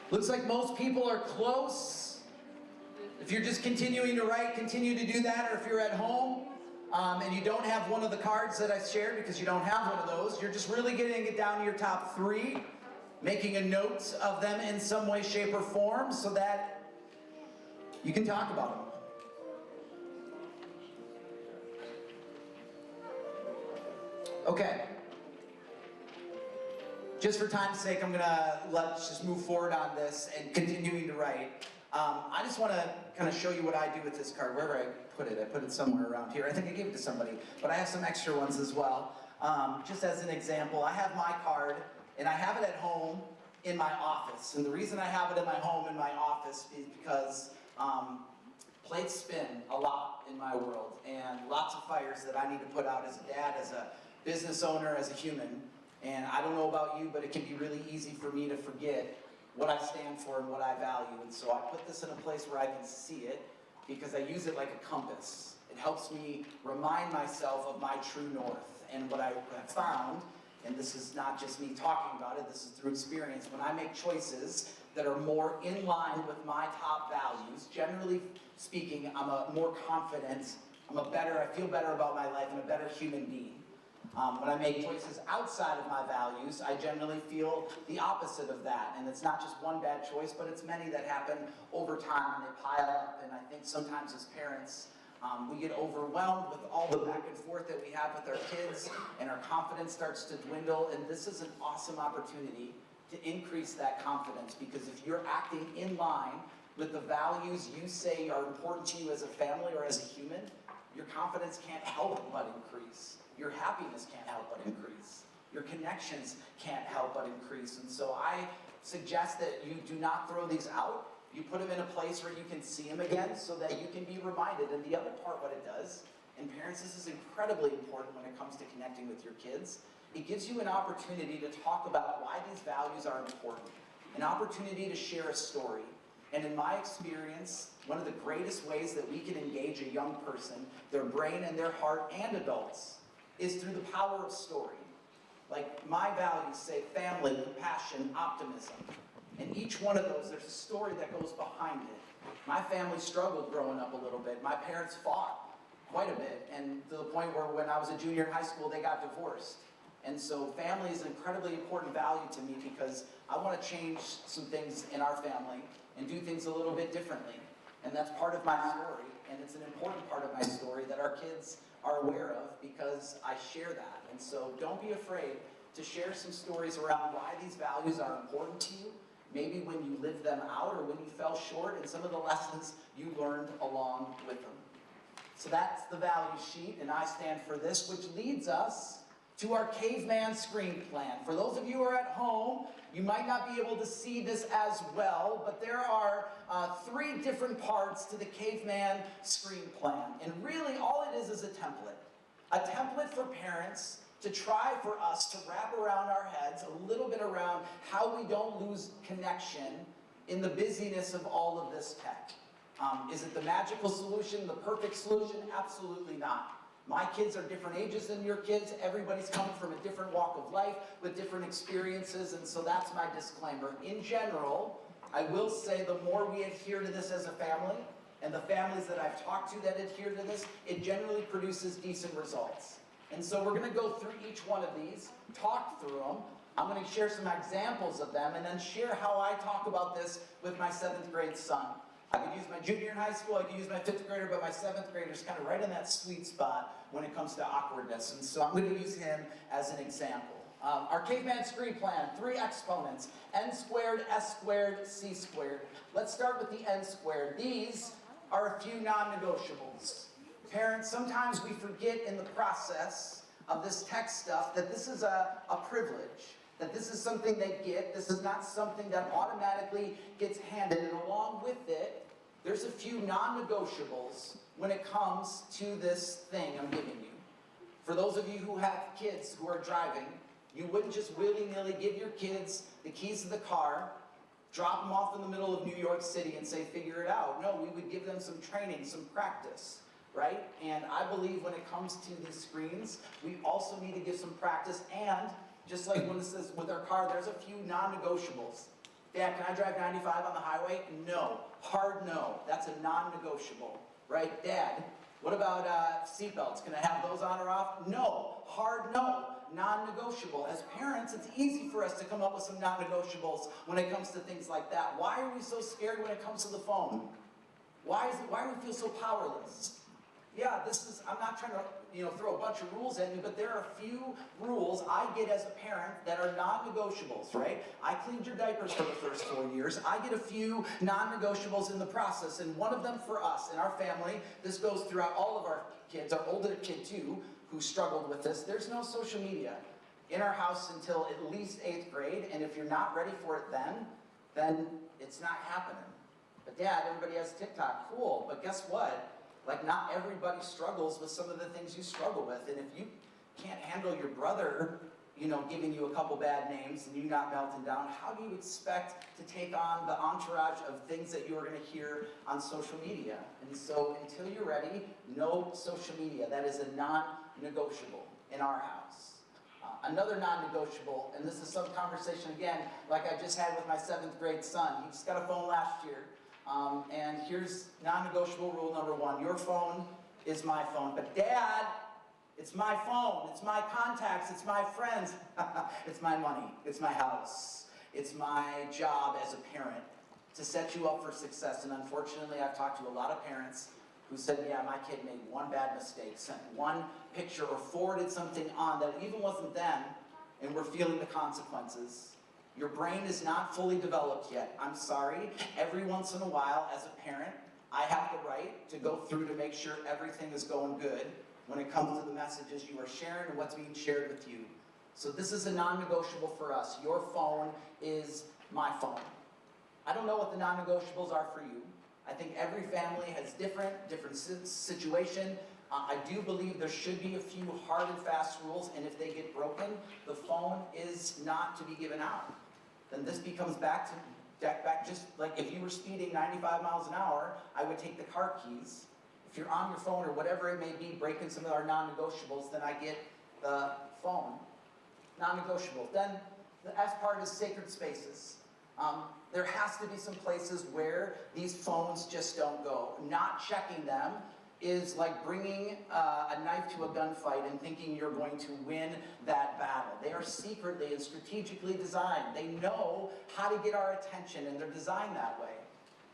Looks like most people are close. If you're just continuing to write, continue to do that, or if you're at home, and you don't have one of the cards that I shared because you don't have one of those, you're just really getting it down to your top 3, making a note of them in some way, shape, or form so that you can talk about them. Okay. Just for time's sake, let's just move forward on this and continuing to write. I just want to kind of show you what I do with this card, wherever I put it somewhere around here. I think I gave it to somebody, but I have some extra ones as well. Just as an example, I have my card, and I have it at home in my office. And the reason I have it at my home in my office is because plates spin a lot in my world, and lots of fires that I need to put out as a dad, as a business owner, as a human. And I don't know about you, but it can be really easy for me to forget what I stand for and what I value. And so I put this in a place where I can see it, because I use it like a compass. It helps me remind myself of my true north. And what I have found, and this is not just me talking about it, this is through experience, when I make choices that are more in line with my top values, generally speaking, I'm a more confident, I feel better about my life and a better human being. When I make choices outside of my values, I generally feel the opposite of that. And it's not just one bad choice, but it's many that happen over time, and they pile up. And I think sometimes as parents, we get overwhelmed with all the back and forth that we have with our kids, and our confidence starts to dwindle. And this is an awesome opportunity to increase that confidence, because if you're acting in line with the values you say are important to you as a family or as a human, your confidence can't help but increase. Your happiness can't help but increase. Your connections can't help but increase. And so I suggest that you do not throw these out. You put them in a place where you can see them again so that you can be reminded. And the other part, what it does, and parents, this is incredibly important when it comes to connecting with your kids, it gives you an opportunity to talk about why these values are important, an opportunity to share a story. And in my experience, one of the greatest ways that we can engage a young person, their brain and their heart, and adults, is through the power of story. Like, my values say family, compassion, optimism. And each one of those, there's a story that goes behind it. My family struggled growing up a little bit. My parents fought quite a bit, and to the point where when I was a junior in high school, they got divorced. And so family is an incredibly important value to me, because I want to change some things in our family and do things a little bit differently. And that's part of my story, and it's an important part of my story that our kids are aware of, because I share that. And so don't be afraid to share some stories around why these values are important to you, maybe when you lived them out or when you fell short, and some of the lessons you learned along with them. So that's the value sheet, and I stand for this, which leads us to our caveman screen plan. For those of you who are at home, you might not be able to see this as well, but there are 3 different parts to the caveman screen plan. And really all it is a template. A template for parents to try for us to wrap around our heads a little bit around how we don't lose connection in the busyness of all of this tech. Is it the magical solution, the perfect solution? Absolutely not. My kids are different ages than your kids. Everybody's coming from a different walk of life with different experiences, and so that's my disclaimer. In general, I will say the more we adhere to this as a family, and the families that I've talked to that adhere to this, it generally produces decent results. And so we're going to go through each one of these, talk through them. I'm going to share some examples of them, and then share how I talk about this with my 7th grade son. I could use my junior in high school, I could use my 5th grader, but my 7th grader is kind of right in that sweet spot when it comes to awkwardness. And so I'm going to use him as an example. Our caveman screen plan, 3 exponents, n squared, s squared, c squared. Let's start with the n squared. These are a few non-negotiables. Parents, sometimes we forget in the process of this tech stuff that this is a privilege, that this is something they get. This is not something that automatically gets handed, and along with it, there's a few non-negotiables when it comes to this thing I'm giving you. For those of you who have kids who are driving, you wouldn't just willy-nilly give your kids the keys to the car, drop them off in the middle of New York City and say, figure it out. No, we would give them some training, some practice, right? And I believe when it comes to these screens, we also need to give some practice, and just like when it says with our car, there's a few non-negotiables. Dad, can I drive 95 on the highway? No. Hard no. That's a non-negotiable, right? Dad, what about seatbelts? Can I have those on or off? No. Hard no. Non-negotiable. As parents, it's easy for us to come up with some non-negotiables when it comes to things like that. Why are we so scared when it comes to the phone? Why do we feel so powerless? Yeah, I'm not trying to throw a bunch of rules at you, but there are a few rules I get as a parent that are non-negotiables, right? I cleaned your diapers for the first 4 years. I get a few non-negotiables in the process, and one of them for us in our family, this goes throughout all of our kids, our older kid too, who struggled with this. There's no social media in our house until at least 8th grade, and if you're not ready for it then it's not happening. But Dad, everybody has TikTok, cool, but guess what? Like, not everybody struggles with some of the things you struggle with. And if you can't handle your brother, giving you a couple bad names and you not melting down, how do you expect to take on the entourage of things that you're going to hear on social media? And so until you're ready, no social media. That is a non-negotiable in our house. Another non-negotiable, and this is some conversation, again, like I just had with my 7th grade son. He just got a phone last year. And here's non-negotiable rule number 1. Your phone is my phone. But Dad, it's my phone. It's my contacts. It's my friends. It's my money. It's my house. It's my job as a parent to set you up for success. And unfortunately, I've talked to a lot of parents who said, yeah, my kid made one bad mistake, sent one picture or forwarded something on that even wasn't them, and we're feeling the consequences. Your brain is not fully developed yet. I'm sorry. Every once in a while, as a parent, I have the right to go through to make sure everything is going good when it comes to the messages you are sharing and what's being shared with you. So this is a non-negotiable for us. Your phone is my phone. I don't know what the non-negotiables are for you. I think every family has different situation. I do believe there should be a few hard and fast rules, and if they get broken, the phone is not to be given out. Then this becomes back just like if you were speeding 95 miles an hour, I would take the car keys. If you're on your phone or whatever it may be, breaking some of our non-negotiables, then I get the phone. Non-negotiable. Then the S part is sacred spaces. There has to be some places where these phones just don't go. Not checking them is like bringing a knife to a gunfight and thinking you're going to win that battle. They are secretly and strategically designed. They know how to get our attention, and they're designed that way.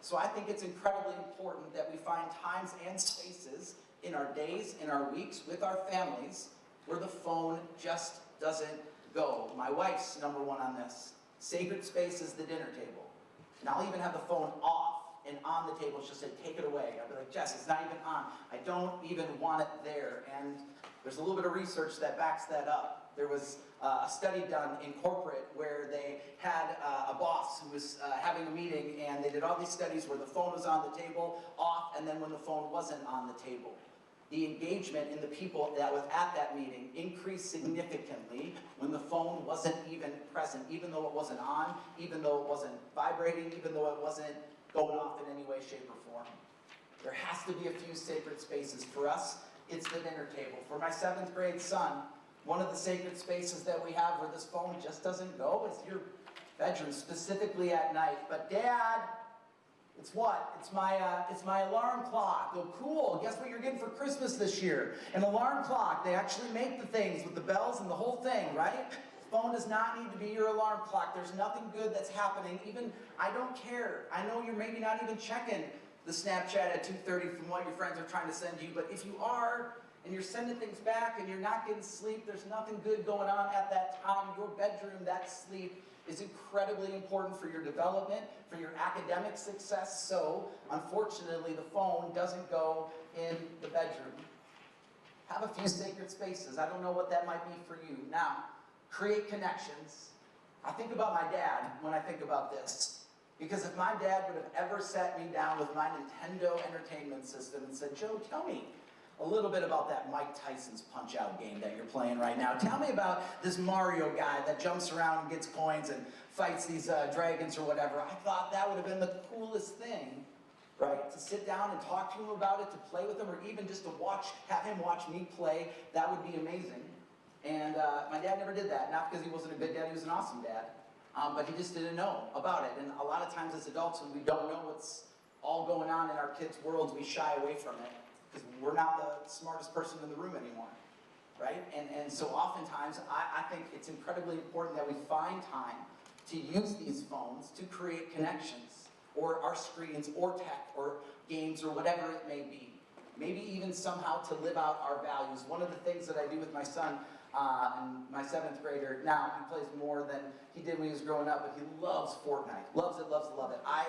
So I think it's incredibly important that we find times and spaces in our days, in our weeks, with our families, where the phone just doesn't go. My wife's number 1 on this. Sacred space is the dinner table. And I'll even have the phone off and on the table. She'll say, take it away. I'll be like, Jess, it's not even on. I don't even want it there. And there's a little bit of research that backs that up. There was a study done in corporate where they had a boss who was having a meeting, and they did all these studies where the phone was on the table, off, and then when the phone wasn't on the table. The engagement in the people that was at that meeting increased significantly when the phone wasn't even present, even though it wasn't on, even though it wasn't vibrating, even though it wasn't going off in any way, shape, or form. There has to be a few sacred spaces. For us, it's the dinner table. For my 7th grade son, one of the sacred spaces that we have where this phone just doesn't go is your bedroom, specifically at night. But Dad, it's what? It's my alarm clock. Oh, cool. Guess what you're getting for Christmas this year? An alarm clock. They actually make the things with the bells and the whole thing, right? The phone does not need to be your alarm clock. There's nothing good that's happening. Even, I don't care. I know you're maybe not even checking the Snapchat at 2:30 from what your friends are trying to send you, but if you are, and you're sending things back and you're not getting sleep, there's nothing good going on at that time. Your bedroom, that sleep, is incredibly important for your development, for your academic success. So, unfortunately, the phone doesn't go in the bedroom. Have a few sacred spaces. I don't know what that might be for you. Now, create connections. I think about my dad when I think about this. Because if my dad would have ever sat me down with my Nintendo Entertainment System and said, Joe, tell me a little bit about that Mike Tyson's Punch-Out game that you're playing right now. Tell me about this Mario guy that jumps around and gets coins and fights these dragons or whatever. I thought that would have been the coolest thing, right? To sit down and talk to him about it, to play with him, or even just to have him watch me play. That would be amazing. And my dad never did that. Not because he wasn't a good dad, he was an awesome dad. But he just didn't know about it. And a lot of times as adults, when we don't know what's all going on in our kids' worlds, we shy away from it. Because we're not the smartest person in the room anymore, right? And so oftentimes, I think it's incredibly important that we find time to use these phones to create connections, or our screens, or tech, or games, or whatever it may be. Maybe even somehow to live out our values. One of the things that I do with my son, my 7th grader, now he plays more than he did when he was growing up, but he loves Fortnite. Loves it, loves it, love it. I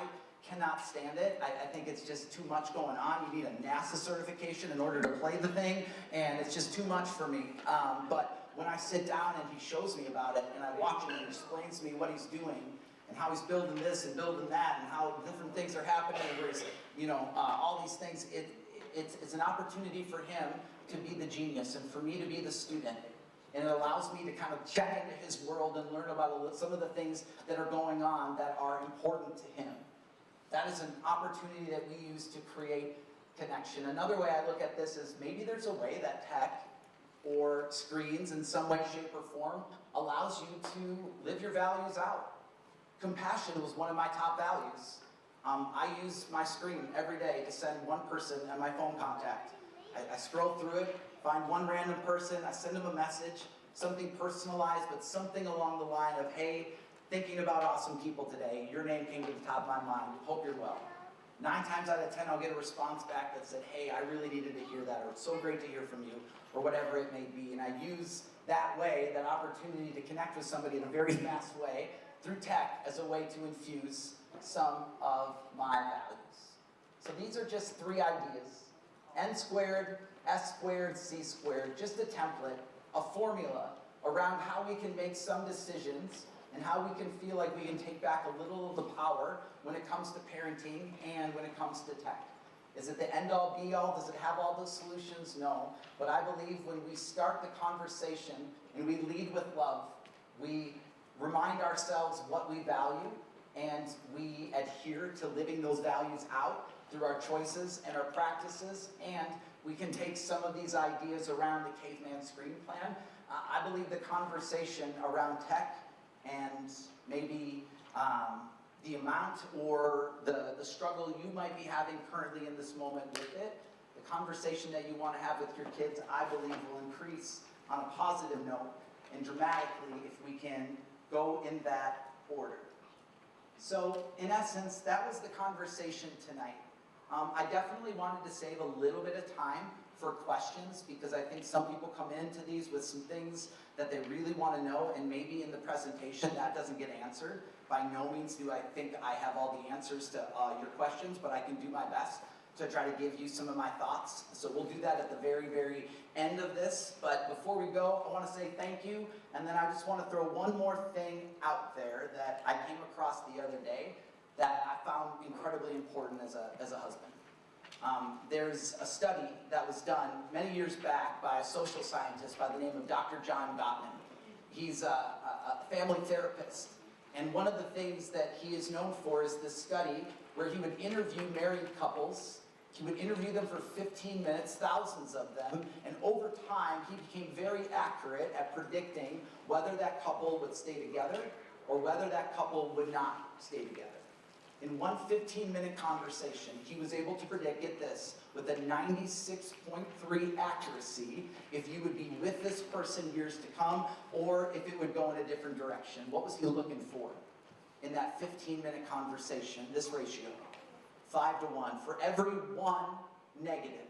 cannot stand it. I think it's just too much going on. You need a NASA certification in order to play the thing, and it's just too much for me. But when I sit down and he shows me about it, and I watch him and he explains to me what he's doing, and how he's building this and building that, and how different things are happening, where he's, all these things, it's an opportunity for him to be the genius, and for me to be the student. And it allows me to kind of check into his world and learn about some of the things that are going on that are important to him. That is an opportunity that we use to create connection. Another way I look at this is maybe there's a way that tech or screens in some way, shape, or form allows you to live your values out. Compassion was one of my top values. I use my screen every day to send one person and my phone contact. I scroll through it, find one random person, I send them a message, something personalized, but something along the line of, hey, thinking about awesome people today. Your name came to the top of my mind. Hope you're well. 9 times out of 10, I'll get a response back that said, hey, I really needed to hear that, or it's so great to hear from you, or whatever it may be. And I use that way, that opportunity to connect with somebody in a very fast way through tech as a way to infuse some of my values. So these are just 3 ideas. N squared, S squared, C squared, just a template, a formula around how we can make some decisions and how we can feel like we can take back a little of the power when it comes to parenting and when it comes to tech. Is it the end-all, be-all? Does it have all the solutions? No. But I believe when we start the conversation and we lead with love, we remind ourselves what we value, and we adhere to living those values out through our choices and our practices, and we can take some of these ideas around the caveman screen plan. I believe the conversation around tech and maybe the amount or the struggle you might be having currently in this moment with it, the conversation that you want to have with your kids, I believe will increase on a positive note and dramatically if we can go in that order. So in essence, that was the conversation tonight. I definitely wanted to save a little bit of time for questions because I think some people come into these with some things that they really want to know, and maybe in the presentation that doesn't get answered. By no means do I think I have all the answers to your questions, but I can do my best to try to give you some of my thoughts. So we'll do that at the very, very end of this. But before we go, I want to say thank you. And then I just want to throw one more thing out there that I came across the other day that I found incredibly important as a husband. There's a study that was done many years back by a social scientist by the name of Dr. John Gottman. He's a family therapist. And one of the things that he is known for is this study where he would interview married couples. He would interview them for 15 minutes, thousands of them, and over time he became very accurate at predicting whether that couple would stay together or whether that couple would not stay together. In one 15-minute conversation, he was able to predict, get this, with a 96.3 accuracy if you would be with this person years to come or if it would go in a different direction. What was he looking for in that 15-minute conversation? This ratio, 5 to 1. For every one negative,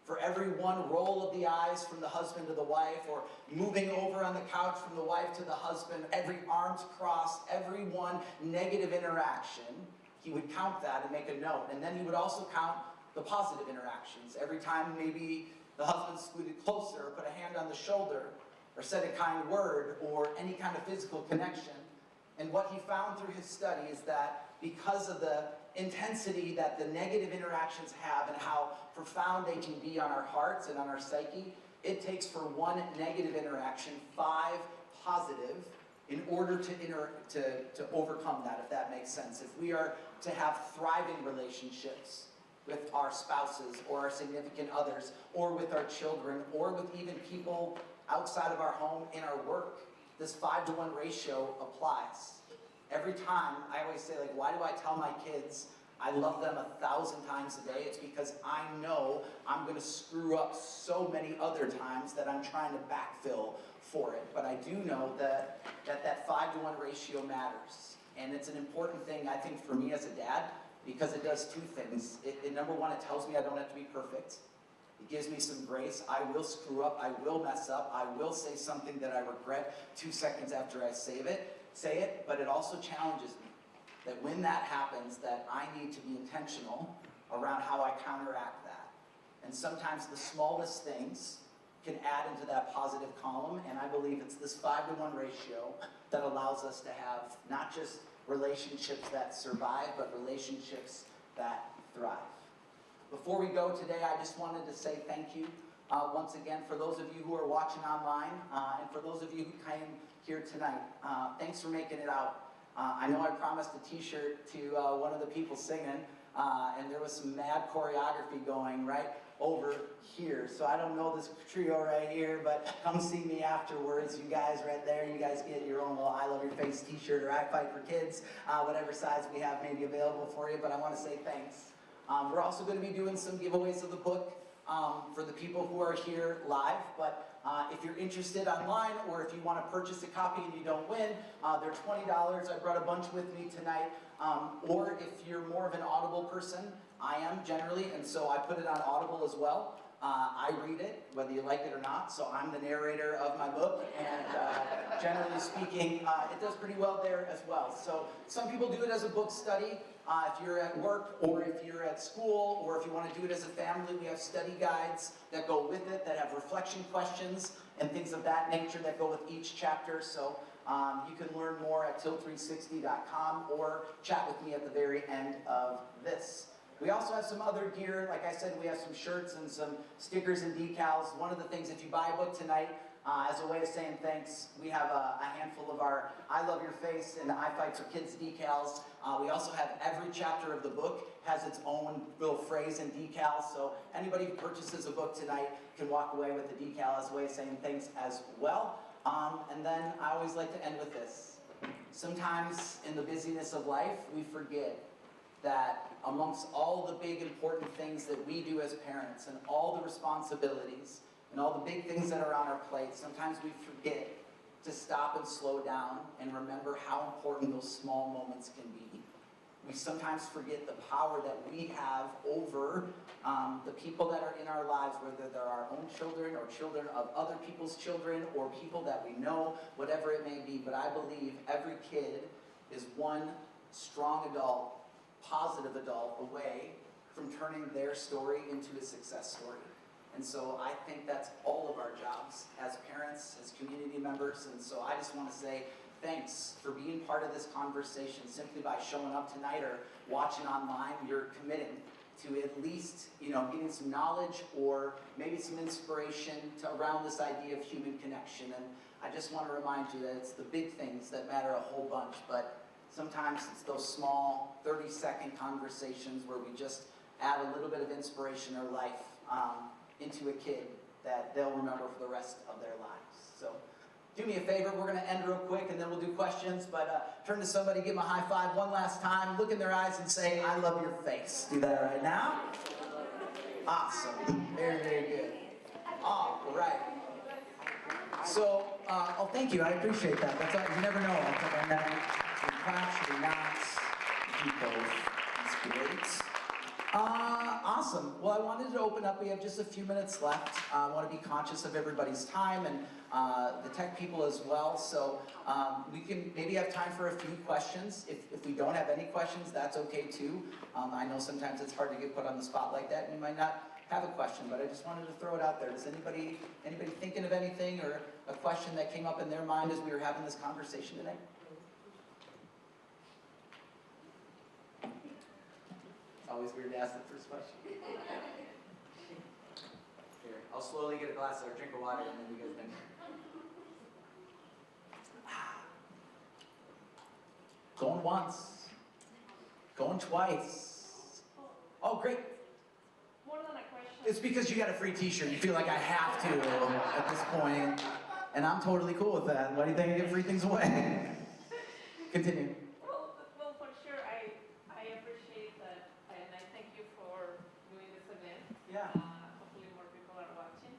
for every one roll of the eyes from the husband to the wife, or moving over on the couch from the wife to the husband, every arms crossed, every one negative interaction, he would count that and make a note. And then he would also count the positive interactions. Every time maybe the husband scooted closer, or put a hand on the shoulder, or said a kind word, or any kind of physical connection. And what he found through his study is that because of the intensity that the negative interactions have and how profound they can be on our hearts and on our psyche, it takes for one negative interaction 5 positive in order to overcome that, if that makes sense. If we are to have thriving relationships with our spouses or our significant others or with our children or with even people outside of our home in our work, this 5 to 1 ratio applies. Every time, I always say, like, why do I tell my kids I love them 1,000 times a day? It's because I know I'm going to screw up so many other times that I'm trying to backfill for it. But I do know that 5 to 1 ratio matters. And it's an important thing, I think, for me as a dad, because it does 2 things. Number one, it tells me I don't have to be perfect. It gives me some grace. I will screw up. I will mess up. I will say something that I regret 2 seconds after I say it, but it also challenges me that when that happens, that I need to be intentional around how I counteract that. And sometimes the smallest things can add into that positive column, and I believe it's this 5 to 1 ratio that allows us to have not just relationships that survive, but relationships that thrive. Before we go today, I just wanted to say thank you once again for those of you who are watching online and for those of you who came here tonight. Thanks for making it out. I know I promised a t-shirt to one of the people singing, and there was some mad choreography going right over here. So I don't know this trio right here, but come see me afterwards. You guys right there, you guys get your own little I Love Your Face t-shirt or I Fight for Kids, whatever size we have maybe available for you, but I want to say thanks. We're also going to be doing some giveaways of the book for the people who are here live, but if you're interested online or if you want to purchase a copy and you don't win, they're $20. I brought a bunch with me tonight. Or if you're more of an Audible person, I am generally, and so I put it on Audible as well. I read it, whether you like it or not, so I'm the narrator of my book, and generally speaking, it does pretty well there as well. So some people do it as a book study. If you're at work, or if you're at school, or if you want to do it as a family, we have study guides that go with it, that have reflection questions and things of that nature that go with each chapter. So you can learn more at tilt360.com or chat with me at the very end of this. We also have some other gear. Like I said, we have some shirts and some stickers and decals. One of the things, if you buy a book tonight, as a way of saying thanks, we have a handful of our I Love Your Face and I Fight for Kids decals. We also have every chapter of the book has its own little phrase and decal, so anybody who purchases a book tonight can walk away with a decal as a way of saying thanks as well. And then I always like to end with this. Sometimes in the busyness of life, we forget that amongst all the big important things that we do as parents and all the responsibilities and all the big things that are on our plate, sometimes we forget to stop and slow down and remember how important those small moments can be. We sometimes forget the power that we have over the people that are in our lives, whether they're our own children or children of other people's children or people that we know, whatever it may be. But I believe every kid is one strong adult, positive adult away from turning their story into a success story. And so I think that's all of our jobs as parents, as community members. And so I just want to say thanks for being part of this conversation. Simply by showing up tonight or watching online, you're committing to at least, getting some knowledge or maybe some inspiration around this idea of human connection. And I just want to remind you that it's the big things that matter a whole bunch, but sometimes it's those small 30-second conversations where we just add a little bit of inspiration or life into a kid that they'll remember for the rest of their lives. So do me a favor, we're going to end real quick and then we'll do questions, but turn to somebody, give them a high five one last time, look in their eyes and say, I love your face. Do that right now. Awesome. Very, very good. All right. So, thank you. I appreciate that. That's all. You never know. I'll put on that. You clap, you not. You both. That's great. Awesome. Well, I wanted to open up. We have just a few minutes left. I want to be conscious of everybody's time and the tech people as well. So we can maybe have time for a few questions. If we don't have any questions, that's okay too. I know sometimes it's hard to get put on the spot like that, and you might not have a question, but I just wanted to throw it out there. Does anybody thinking of anything or a question that came up in their mind as we were having this conversation today? Always weird to ask the first question. Here, I'll slowly get a glass or a drink of water and then you guys can. Going once. Going twice. Oh, great. More than a question. It's because you got a free t-shirt. You feel like I have to at this point. And I'm totally cool with that. Why do you think I give free things away? Continue. Well, for sure, I appreciate that, and I thank you for doing this event. Yeah. Hopefully more people are watching.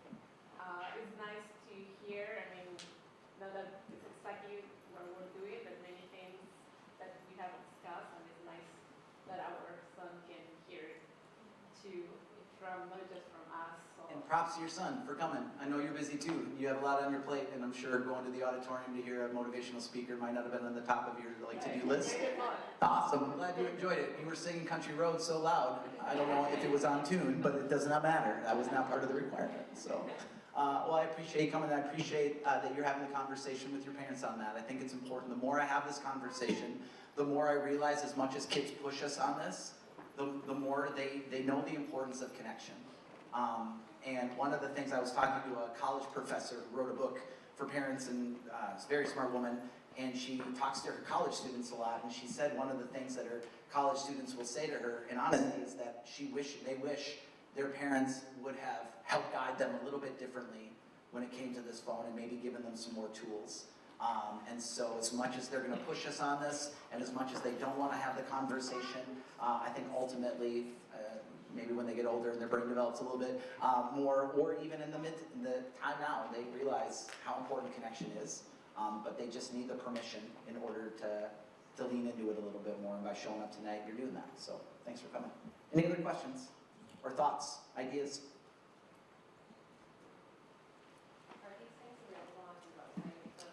It's nice to hear, not that it's exactly what we're doing, but many things that we have discussed, and it's nice that our son can hear it too, not just from us. And props to your son for coming. I know you're busy too. You have a lot on your plate, and I'm sure going to the auditorium to hear a motivational speaker might not have been on the top of your to-do list. Awesome. I'm glad you enjoyed it. You were singing Country Road so loud. I don't know if it was on tune, but it does not matter. That was not part of the requirement. So, well, I appreciate you coming. I appreciate that you're having a conversation with your parents on that. I think it's important. The more I have this conversation, the more I realize as much as kids push us on this, the more they know the importance of connection. And one of the things, I was talking to a college professor who wrote a book for parents, and she's a very smart woman, and she talks to her college students a lot, and she said one of the things that her college students will say to her, in honesty, is that they wish their parents would have helped guide them a little bit differently when it came to this phone and maybe given them some more tools. And so as much as they're going to push us on this, and as much as they don't want to have the conversation, I think ultimately, maybe when they get older and their brain develops a little bit more, or even in the time now, they realize how important connection is, but they just need the permission in order to lean into it a little bit more, and by showing up tonight, you're doing that. So thanks for coming. Any other questions or thoughts, ideas?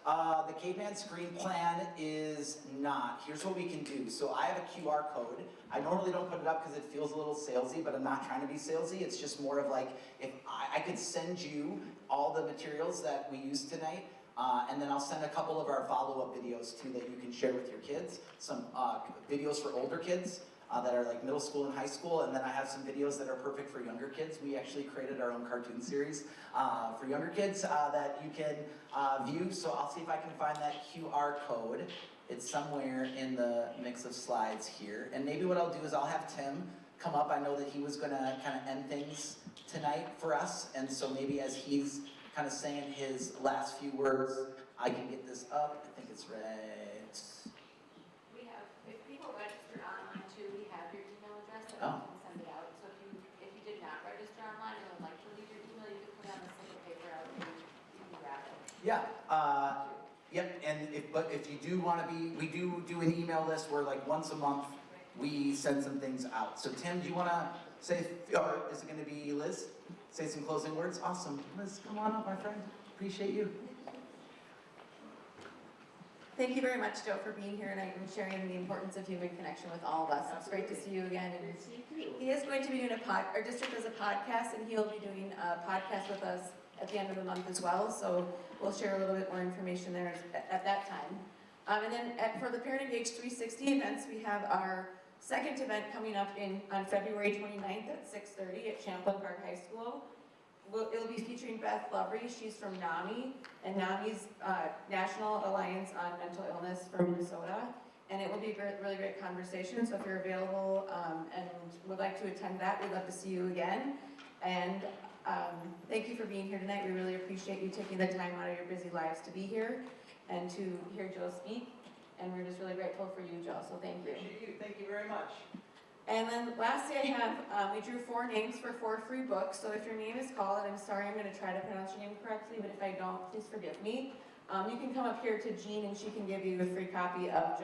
The caveman screen plan is not. Here's what we can do. So I have a QR code. I normally don't put it up because it feels a little salesy, but I'm not trying to be salesy. It's just more of like, if I could send you all the materials that we used tonight, and then I'll send a couple of our follow-up videos too that you can share with your kids. Some videos for older kids that are like middle school and high school, and then I have some videos that are perfect for younger kids. We actually created our own cartoon series for younger kids that you can view. So I'll see if I can find that QR code. It's somewhere in the mix of slides here. And maybe what I'll do is I'll have Tim come up. I know that he was gonna kind of end things tonight for us, and so maybe as he's kind of saying his last few words, I can get this up. I think it's right. We have, if people register online too, we have your email address that Oh. we can send it out. So if you did not register online and would like to leave your email, you can put it on a single paper out and you can grab it. Yeah. Yep. And if you do want to be, we do an email list where like once a month we send some things out. So Tim, do you want to say, or is it going to be Liz? Say some closing words. Awesome. Liz, come on up, my friend. Appreciate you. Thank you very much, Joe, for being here tonight and sharing the importance of human connection with all of us. It's great to see you again. And he is going to be doing our district does a podcast, and he'll be doing a podcast with us at the end of the month as well. So we'll share a little bit more information there at that time. And then for the Parent Engaged 360 events, we have our second event coming up on February 29th at 6:30 at Champlain Park High School. It'll be featuring Beth Lovery. She's from NAMI, and NAMI's National Alliance on Mental Illness from Minnesota. And it will be a really great conversation. So if you're available and would like to attend that, we'd love to see you again. And thank you for being here tonight. We really appreciate you taking the time out of your busy lives to be here and to hear Joe speak. And we're just really grateful for you, Joe. So thank you. Appreciate you. Thank you very much. And then lastly, I have, we drew 4 names for 4 free books. So if your name is called, and I'm sorry, I'm going to try to pronounce your name correctly, but if I don't, please forgive me. You can come up here to Jean, and she can give you a free copy of Joe.